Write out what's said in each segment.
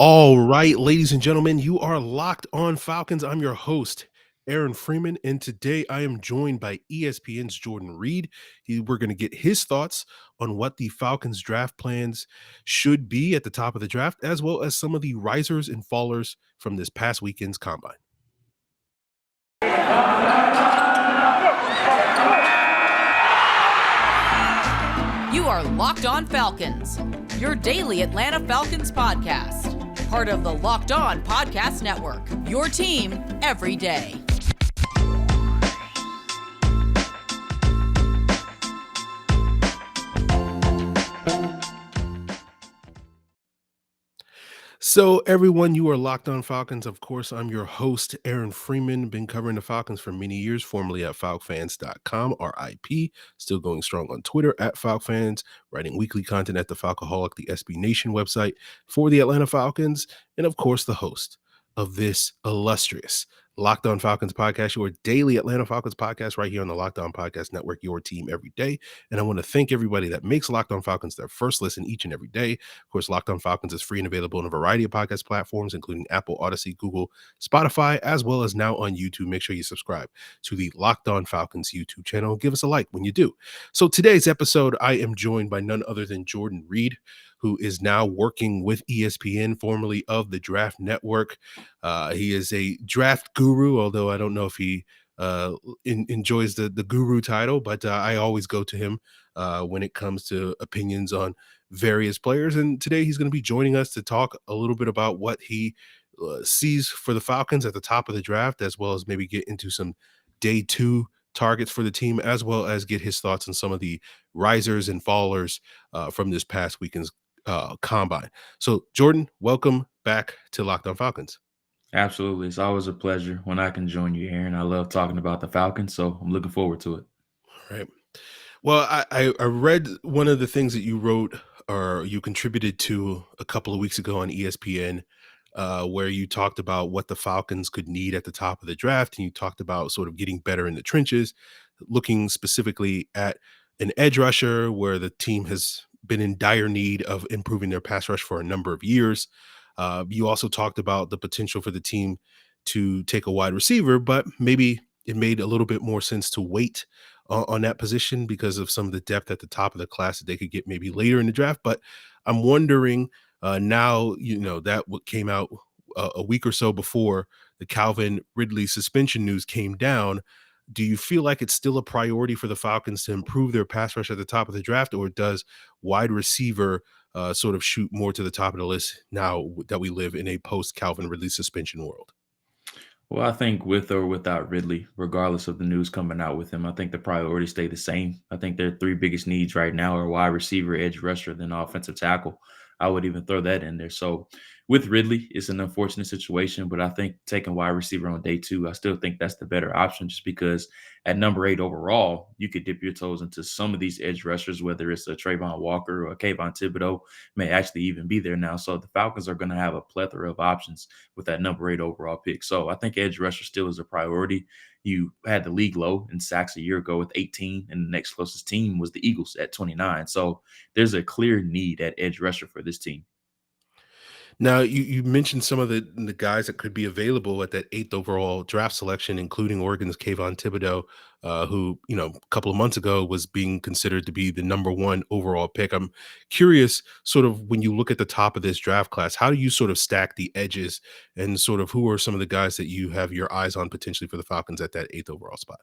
All right, ladies and gentlemen, you are locked on Falcons. I'm your host, Aaron Freeman, and today I am joined by ESPN's Jordan Reid. We're going to get his thoughts on what the Falcons draft plans should be at the top of the draft, as well as some of the risers and fallers from this past weekend's combine. You are Locked On Falcons, your daily Atlanta Falcons podcast. Part of the Locked On Podcast Network, your team every day. So, everyone, you are Locked On Falcons. Of course, I'm your host, Aaron Freeman. Been covering the Falcons for many years, formerly at falcfans.com, RIP. Still going strong on Twitter at Falcfans, writing weekly content at the Falcoholic, the SB Nation website for the Atlanta Falcons, and of course, the host of this illustrious Locked On Falcons podcast, your daily Atlanta Falcons podcast right here on the Locked On Podcast Network, your team every day. And I want to thank everybody that makes Locked On Falcons their first listen each and every day. Of course, Locked On Falcons is free and available on a variety of podcast platforms, including Apple, Odyssey, Google, Spotify, as well as now on YouTube. Make sure you subscribe to the Locked On Falcons YouTube channel. Give us a like when you do. So today's episode, I am joined by none other than Jordan Reid, who is now working with ESPN, formerly of the Draft Network. He is a draft guru, although I don't know if he enjoys the guru title, but I always go to him when it comes to opinions on various players. And today he's going to be joining us to talk a little bit about what he sees for the Falcons at the top of the draft, as well as maybe get into some day two targets for the team, as well as get his thoughts on some of the risers and fallers from this past weekend's combine. So, Jordan, welcome back to Locked On Falcons. Absolutely. It's always a pleasure when I can join you here, and I love talking about the Falcons, so I'm looking forward to it. All right. Well, I read one of the things that you wrote or you contributed to a couple of weeks ago on ESPN, where you talked about what the Falcons could need at the top of the draft, and you talked about sort of getting better in the trenches, looking specifically at an edge rusher where the team has been in dire need of improving their pass rush for a number of years. You also talked about the potential for the team to take a wide receiver, but maybe it made a little bit more sense to wait on that position because of some of the depth at the top of the class that they could get maybe later in the draft. But I'm wondering now, that what came out a week or so before the Calvin Ridley suspension news came down. Do you feel like it's still a priority for the Falcons to improve their pass rush at the top of the draft, or does wide receiver sort of shoot more to the top of the list now that we live in a post Calvin Ridley suspension world? Well, I think with or without Ridley, regardless of the news coming out with him, I think the priorities stay the same. I think their three biggest needs right now are wide receiver, edge rusher, then offensive tackle. I would even throw that in there. So with Ridley, it's an unfortunate situation, but I think taking wide receiver on day two, I still think that's the better option just because at number 8 overall, you could dip your toes into some of these edge rushers, whether it's a Trayvon Walker or a Kayvon Thibodeau may actually even be there now. So the Falcons are going to have a plethora of options with that number 8 overall pick. So I think edge rusher still is a priority. You had the league low in sacks a year ago with 18, and the next closest team was the Eagles at 29. So there's a clear need at edge rusher for this team. Now, you mentioned some of the guys that could be available at that 8th overall draft selection, including Oregon's Kayvon Thibodeau, who, a couple of months ago was being considered to be the number 1 overall pick. I'm curious, sort of when you look at the top of this draft class, how do you sort of stack the edges and sort of who are some of the guys that you have your eyes on potentially for the Falcons at that 8th overall spot?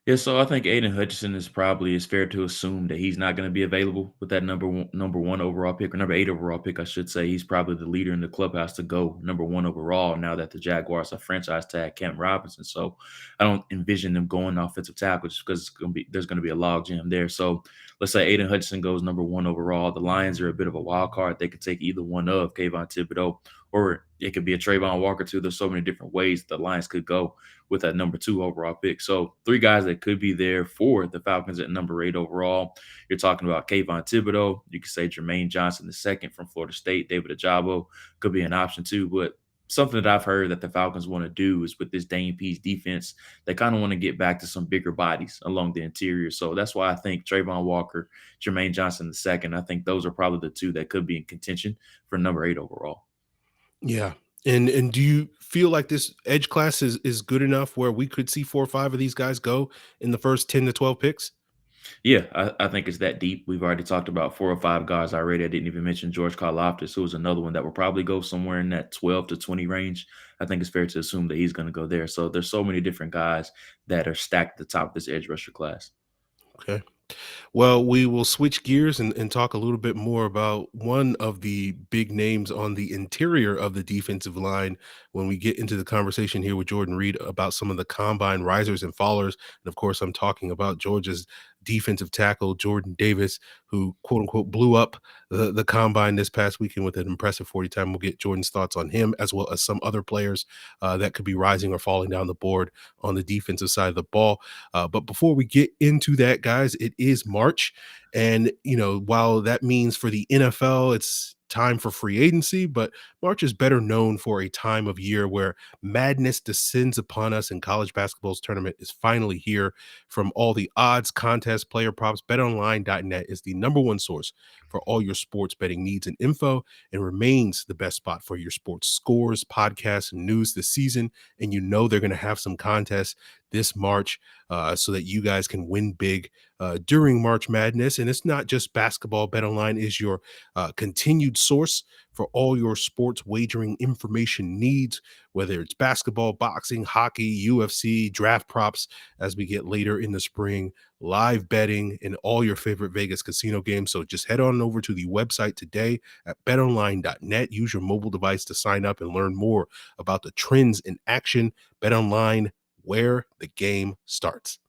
Yeah, so I think Aiden Hutchinson is probably it's fair to assume that he's not going to be available with that number one overall pick or number 8 overall pick, I should say. He's probably the leader in the clubhouse to go number 1 overall now that the Jaguars have franchise tag Cam Robinson. So I don't envision them going offensive tackle just because there's going to be a log jam there. So let's say Aiden Hutchinson goes number 1 overall. The Lions are a bit of a wild card. They could take either one of Kayvon Thibodeau or it could be a Trayvon Walker too. There's so many different ways the Lions could go with that number 2 overall pick. So 3 guys that could be there for the Falcons at number 8 overall. You're talking about Kayvon Thibodeau. You could say Jermaine Johnson II from Florida State. David Ajabo could be an option too. But something that I've heard that the Falcons want to do is with this Dane Pease defense, they kind of want to get back to some bigger bodies along the interior. So that's why I think Trayvon Walker, Jermaine Johnson II, I think those are probably the 2 that could be in contention for number 8 overall. Yeah. And do you feel like this edge class is good enough where we could see 4 or 5 of these guys go in the first 10 to 12 picks? Yeah, I think it's that deep. We've already talked about 4 or 5 guys already. I didn't even mention George Karlaftis, who was another one that will probably go somewhere in that 12 to 20 range. I think it's fair to assume that he's going to go there. So there's so many different guys that are stacked at the top of this edge rusher class. Okay. Well, we will switch gears and talk a little bit more about one of the big names on the interior of the defensive line when we get into the conversation here with Jordan Reid about some of the combine risers and fallers. And of course, I'm talking about Georgia's defensive tackle, Jordan Davis, who quote unquote blew up the combine this past weekend with an impressive 40 time. We'll get Jordan's thoughts on him as well as some other players that could be rising or falling down the board on the defensive side of the ball. But before we get into that, guys, it is March. And, while that means for the NFL, it's time for free agency, but March is better known for a time of year where madness descends upon us and college basketball's tournament is finally here. From all the odds, contests, player props, betonline.net is the number one source for all your sports betting needs and info and remains the best spot for your sports scores, podcasts, and news this season. And they're going to have some contests this March so that you guys can win big during March Madness. And it's not just basketball. BetOnline is your continued source for all your sports wagering information needs, whether it's basketball, boxing, hockey, UFC, draft props as we get later in the spring, live betting, and all your favorite Vegas casino games. So just head on over to the website today at betonline.net. Use your mobile device to sign up and learn more about the trends in action. BetOnline, where the game starts.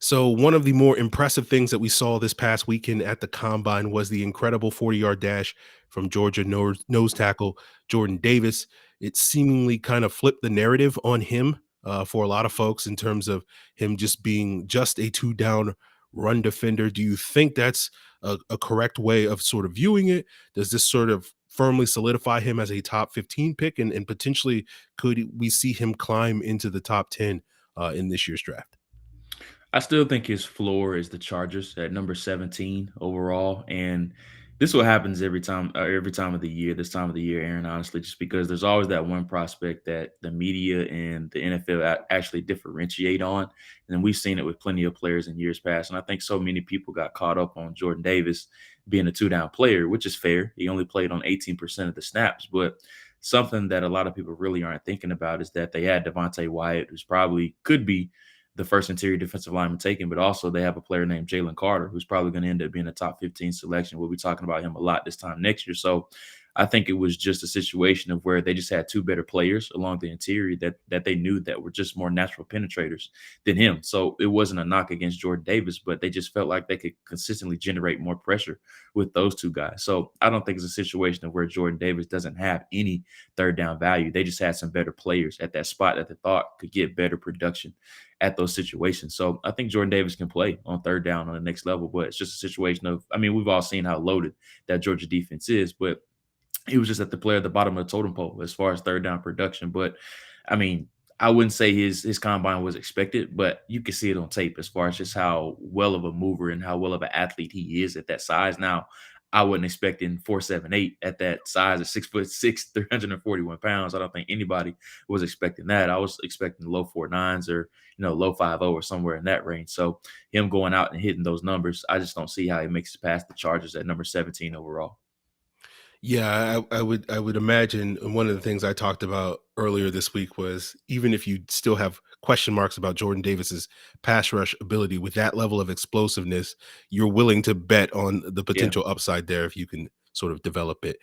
So one of the more impressive things that we saw this past weekend at the Combine was the incredible 40-yard dash from Georgia nose tackle Jordan Davis. It seemingly kind of flipped the narrative on him for a lot of folks in terms of him just being just a two-down run defender. Do you think that's a correct way of sort of viewing it? Does this sort of firmly solidify him as a top 15 pick, and potentially could we see him climb into the top 10 in this year's draft? I still think his floor is the Chargers at number 17 overall, and this is what happens every time of the year. This time of the year, Aaron, honestly, just because there's always that one prospect that the media and the NFL actually differentiate on, and we've seen it with plenty of players in years past. And I think so many people got caught up on Jordan Davis being a two-down player, which is fair. He only played on 18% of the snaps, but something that a lot of people really aren't thinking about is that they had Devontae Wyatt, who's probably could be the first interior defensive lineman taken, but also they have a player named Jalen Carter, who's probably going to end up being a top 15 selection. We'll be talking about him a lot this time next year. So I think it was just a situation of where they just had two better players along the interior that they knew that were just more natural penetrators than him. So it wasn't a knock against Jordan Davis, but they just felt like they could consistently generate more pressure with those two guys. So I don't think it's a situation of where Jordan Davis doesn't have any third down value. They just had some better players at that spot that they thought could get better production at those situations. So I think Jordan Davis can play on third down on the next level, but it's just a situation of, I mean, we've all seen how loaded that Georgia defense is, but he was just at the player at the bottom of the totem pole as far as third down production. But I mean, I wouldn't say his combine was expected, but you can see it on tape as far as just how well of a mover and how well of an athlete he is at that size. Now, I wasn't expecting 4.78 at that size at 6'6", 341 pounds. I don't think anybody was expecting that. I was expecting low 4.9s or low 5.0 or somewhere in that range. So him going out and hitting those numbers, I just don't see how he makes it past the Chargers at number 17 overall. Yeah, I would imagine one of the things I talked about earlier this week was even if you still have question marks about Jordan Davis's pass rush ability with that level of explosiveness, you're willing to bet on the Yeah. potential upside there if you can sort of develop it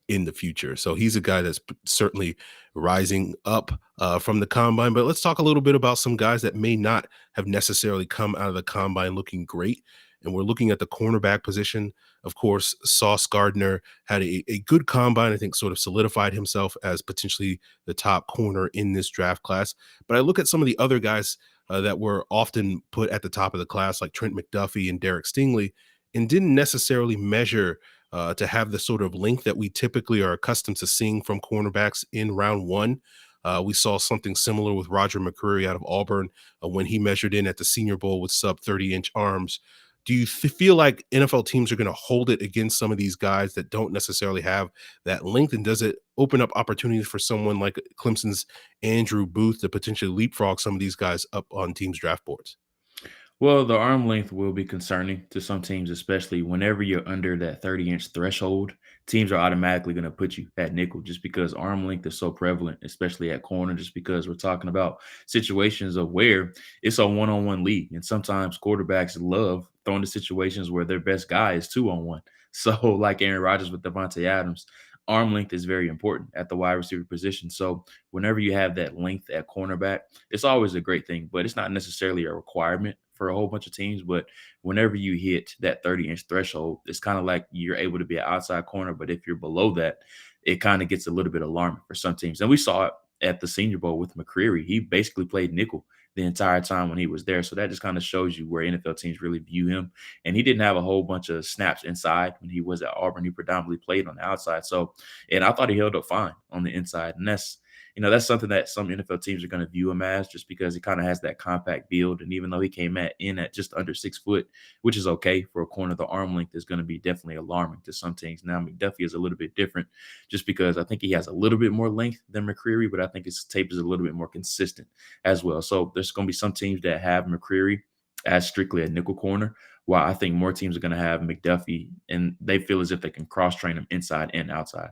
in the future. So he's a guy that's certainly rising up from the combine. But let's talk a little bit about some guys that may not have necessarily come out of the combine looking great. And we're looking at the cornerback position. Of course, Sauce Gardner had a good combine, I think sort of solidified himself as potentially the top corner in this draft class. But I look at some of the other guys that were often put at the top of the class, like Trent McDuffie and Derek Stingley, and didn't necessarily measure to have the sort of length that we typically are accustomed to seeing from cornerbacks in round one. We saw something similar with Roger McCreary out of Auburn when he measured in at the Senior Bowl with sub 30-inch arms. Do you feel like NFL teams are going to hold it against some of these guys that don't necessarily have that length? And does it open up opportunities for someone like Clemson's Andrew Booth to potentially leapfrog some of these guys up on teams' draft boards? Well, the arm length will be concerning to some teams, especially whenever you're under that 30-inch threshold. Teams are automatically going to put you at nickel just because arm length is so prevalent, especially at corner, just because we're talking about situations of where it's a one-on-one league. And sometimes quarterbacks love throwing to situations where their best guy is two-on-one. So, like Aaron Rodgers with Devontae Adams, arm length is very important at the wide receiver position. So, whenever you have that length at cornerback, it's always a great thing, but it's not necessarily a requirement for a whole bunch of teams. But whenever you hit that 30-inch threshold, it's kind of like you're able to be an outside corner. But if you're below that, it kind of gets a little bit alarming for some teams. And we saw it at the Senior Bowl with McCreary. He basically played nickel the entire time when he was there. So that just kind of shows you where NFL teams really view him. And he didn't have a whole bunch of snaps inside when he was at Auburn. He predominantly played on the outside. So, and I thought he held up fine on the inside. And that's something that some NFL teams are going to view him as, just because he kind of has that compact build. And even though he came in at just under 6 foot, which is okay for a corner, the arm length is going to be definitely alarming to some teams. Now, McDuffie is a little bit different just because I think he has a little bit more length than McCreary, but I think his tape is a little bit more consistent as well. So there's going to be some teams that have McCreary as strictly a nickel corner, while I think more teams are going to have McDuffie, and they feel as if they can cross-train him inside and outside.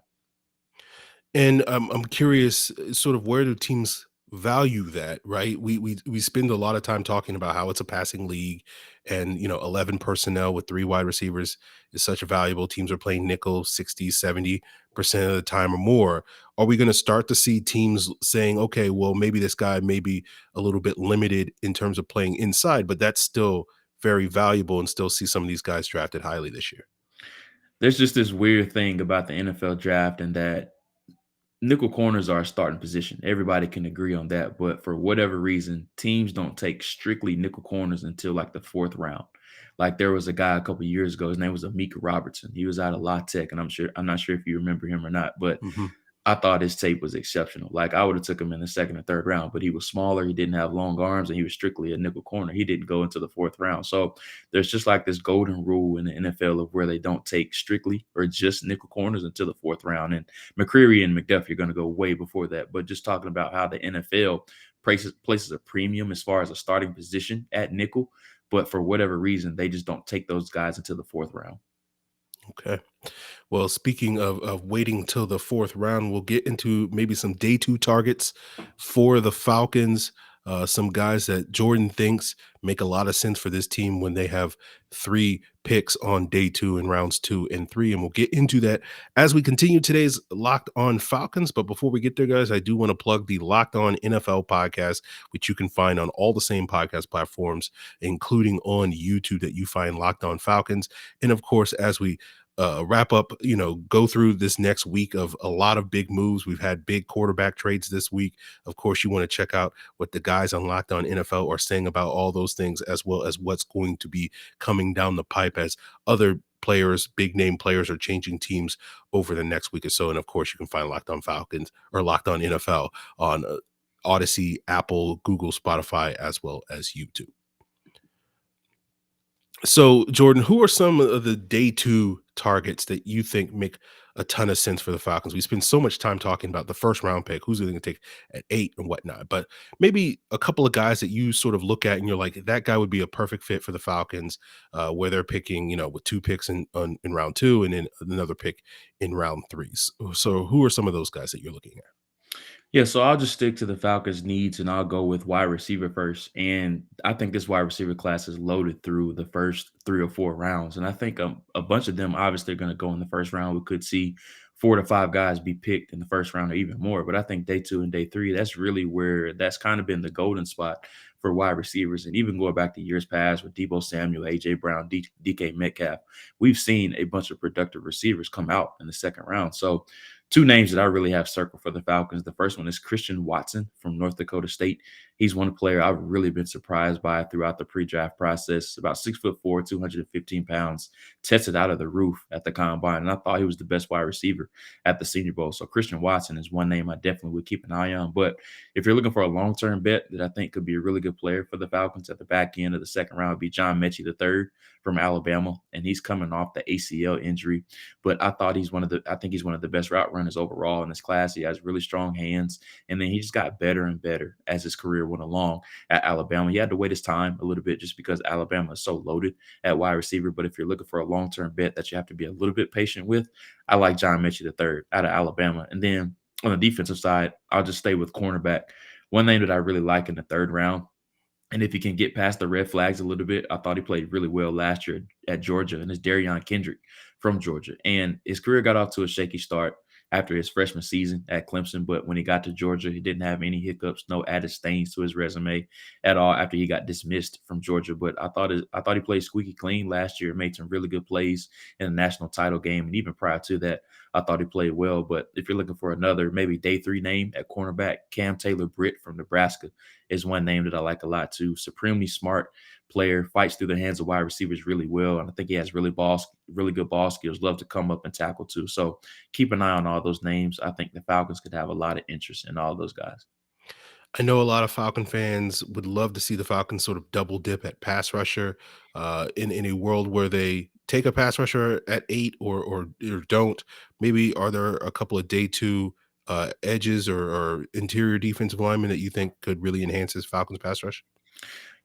And I'm curious, sort of where do teams value that, right? We spend a lot of time talking about how it's a passing league, and 11 personnel with 3 wide receivers is such a valuable. Teams are playing nickel 60-70% of the time or more. Are we going to start to see teams saying, okay, well, maybe this guy may be a little bit limited in terms of playing inside, but that's still very valuable, and still see some of these guys drafted highly this year? There's just this weird thing about the NFL draft, and that nickel corners are a starting position. Everybody can agree on that. But for whatever reason, teams don't take strictly nickel corners until like the 4th round. Like there was a guy a couple of years ago. His name was Amika Robertson. He was out of La Tech, and I'm not sure if you remember him or not. But Mhm. I thought his tape was exceptional. Like I would have took him in the 2nd or 3rd round, but he was smaller. He didn't have long arms, and he was strictly a nickel corner. He didn't go into the 4th round. So there's just like this golden rule in the NFL of where they don't take strictly or just nickel corners until the 4th round. And McCreary and McDuffie are going to go way before that. But just talking about how the NFL places a premium as far as a starting position at nickel, but for whatever reason, they just don't take those guys until the 4th round. Okay. Well, speaking of waiting till the 4th round, we'll get into maybe some day 2 targets for the Falcons. Some guys that Jordan thinks make a lot of sense for this team when they have 3 picks on day 2 in rounds 2 and 3. And we'll get into that as we continue today's Locked On Falcons. But before we get there, guys, I do want to plug the Locked On NFL podcast, which you can find on all the same podcast platforms, including on YouTube, that you find Locked On Falcons. And of course, as we wrap up, go through this next week of a lot of big moves. We've had big quarterback trades this week. Of course, you want to check out what the guys on Locked On NFL are saying about all those things, as well as what's going to be coming down the pipe as other players, big name players, are changing teams over the next week or so. And of course, you can find Locked On Falcons or Locked On NFL on Odyssey, Apple, Google, Spotify, as well as YouTube. So, Jordan, who are some of the day 2 targets that you think make a ton of sense for the Falcons? We spend so much time talking about the 1st round pick, who's going to take at 8 and whatnot, but maybe a couple of guys that you sort of look at and you're like, that guy would be a perfect fit for the Falcons, where they're picking, with 2 picks in round 2 and then another pick in round 3. So who are some of those guys that you're looking at? Yeah, so I'll just stick to the Falcons' needs, and I'll go with wide receiver first. And I think this wide receiver class is loaded through the first 3 or 4 rounds. And I think a bunch of them obviously are going to go in the 1st round. We could see 4 to 5 guys be picked in the 1st round or even more. But I think day 2 and day 3, that's really where that's kind of been the golden spot for wide receivers. And even going back to years past with Deebo Samuel, A.J. Brown, DK Metcalf, we've seen a bunch of productive receivers come out in the 2nd round. So 2 names that I really have circled for the Falcons. The first one is Christian Watson from North Dakota State. He's one player I've really been surprised by throughout the pre-draft process. About 6'4", 215 pounds, tested out of the roof at the combine, and I thought he was the best wide receiver at the Senior Bowl. So Christian Watson is one name I definitely would keep an eye on. But if you're looking for a long-term bet that I think could be a really good player for the Falcons at the back end of the second round would be John Mechie III from Alabama, and he's coming off the ACL injury. But I think he's one of the best route runners overall in this class. He has really strong hands, and then he just got better and better as his career went along at Alabama. He had to wait his time a little bit just because Alabama is so loaded at wide receiver. But if you're looking for a long-term bet that you have to be a little bit patient with, I like John Mechie III out of Alabama. And then on the defensive side, I'll just stay with cornerback. One name that I really like in the third round, and if he can get past the red flags a little bit, I thought he played really well last year at Georgia, and it's Darion Kendrick from Georgia. And his career got off to a shaky start after his freshman season at Clemson, but when he got to Georgia, he didn't have any hiccups, no added stains to his resume at all after he got dismissed from Georgia. But I thought he played squeaky clean last year, made some really good plays in the national title game, and even prior to that, I thought he played well. But if you're looking for another maybe day 3 name at cornerback, Taylor Britt from Nebraska is one name that I like a lot too. Supremely smart player, fights through the hands of wide receivers really well, and I think he has really good ball skills. Love to come up and tackle too. So keep an eye on all those names. I think the Falcons could have a lot of interest in all those guys. I know a lot of Falcon fans would love to see the Falcons sort of double dip at pass rusher in a world where they take a pass rusher at 8 or don't. Maybe are there a couple of day 2 edges or interior defensive linemen that you think could really enhance this Falcons pass rush?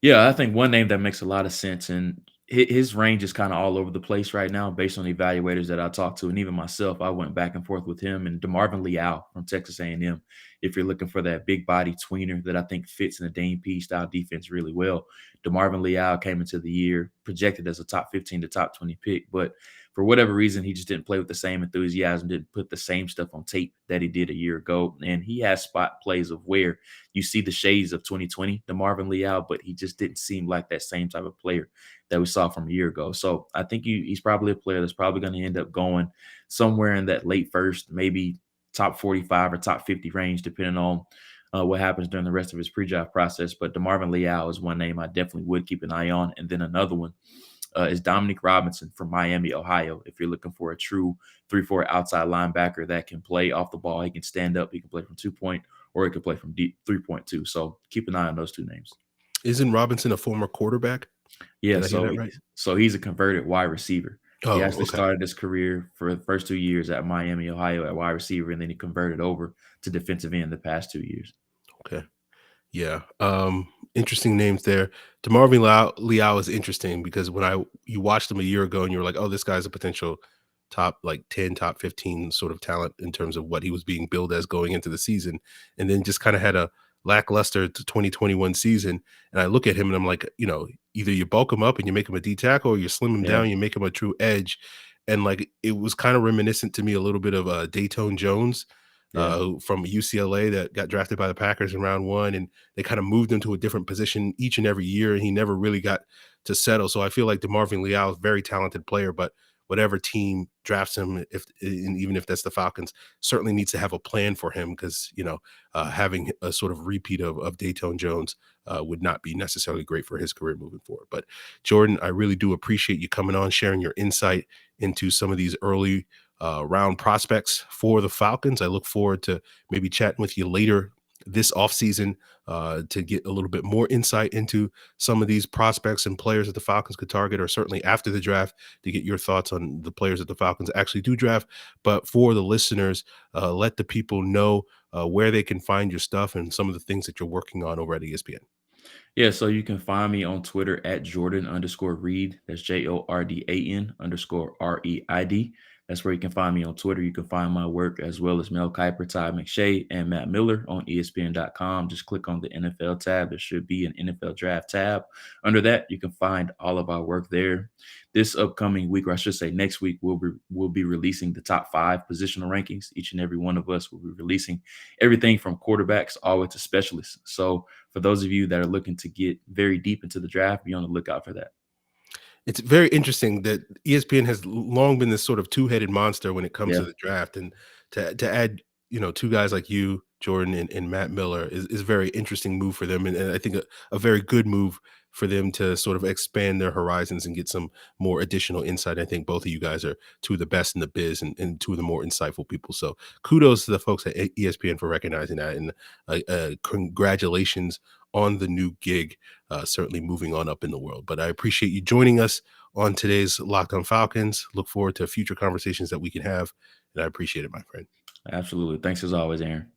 Yeah, I think one name that makes a lot of sense, and his range is kind of all over the place right now based on the evaluators that I talked to, and even myself, I went back and forth with him and Marvin Liao from Texas A&M. If you're looking for that big body tweener that I think fits in a Dane P style defense really well, Marvin Liao came into the year projected as a top 15 to top 20 pick, but for whatever reason, he just didn't play with the same enthusiasm, didn't put the same stuff on tape that he did a year ago. And he has spot plays of where you see the shades of 2020, Marvin Liao, but he just didn't seem like that same type of player that we saw from a year ago. So I think he's probably a player that's probably going to end up going somewhere in that late first, maybe top 45 or top 50 range, depending on what happens during the rest of his pre-draft process. But Marvin Liao is one name I definitely would keep an eye on. And then another one is Dominic Robinson from Miami, Ohio. If you're looking for a true 3-4 outside linebacker that can play off the ball, he can stand up, he can play from 2-point, or he can play from deep 3.2. So keep an eye on those two names. Isn't Robinson a former quarterback? Yeah, so he's a converted wide receiver. Oh, He actually okay. started his career for the first 2 years at Miami, Ohio at wide receiver, and then he converted over to defensive end the past 2 years. Okay. Yeah. Interesting names there. DeMarvin Liao is interesting because when you watched him a year ago and you were like, oh, this guy's a potential top like 10, top 15 sort of talent in terms of what he was being billed as going into the season. And then just kind of had a lackluster 2021 season. And I look at him and I'm like, either you bulk him up and you make him a D tackle or you slim him Yeah. down, you make him a true edge. And like, it was kind of reminiscent to me a little bit of Dayton Jones Yeah. from UCLA that got drafted by the Packers in round 1, and they kind of moved him to a different position each and every year, and he never really got to settle. So I feel like DeMarvin Liao is a very talented player, but whatever team drafts him, even if that's the Falcons, certainly needs to have a plan for him because having a sort of repeat of Dayton Jones would not be necessarily great for his career moving forward. But Jordan, I really do appreciate you coming on, sharing your insight into some of these early round prospects for the Falcons. I look forward to maybe chatting with you later this offseason to get a little bit more insight into some of these prospects and players that the Falcons could target, or certainly after the draft to get your thoughts on the players that the Falcons actually do draft. But for the listeners, let the people know where they can find your stuff and some of the things that you're working on over at ESPN. Yeah, so you can find me on Twitter at Jordan_Reid. That's JORDAN_REID. That's where you can find me on Twitter. You can find my work as well as Mel Kiper, Ty McShay, and Matt Miller on ESPN.com. Just click on the NFL tab. There should be an NFL draft tab. Under that, you can find all of our work there. This upcoming week, or I should say next week, we'll be releasing the top 5 positional rankings. Each and every one of us will be releasing everything from quarterbacks all the way to specialists. So for those of you that are looking to get very deep into the draft, be on the lookout for that. It's very interesting that ESPN has long been this sort of two-headed monster when it comes Yeah. to the draft, and to add, 2 guys like you, Jordan and Matt Miller is a very interesting move for them. And I think a very good move for them to sort of expand their horizons and get some more additional insight. I think both of you guys are two of the best in the biz and two of the more insightful people. So kudos to the folks at ESPN for recognizing that. And congratulations on the new gig, certainly moving on up in the world. But I appreciate you joining us on today's Locked on Falcons. Look forward to future conversations that we can have. And I appreciate it, my friend. Absolutely. Thanks as always, Aaron.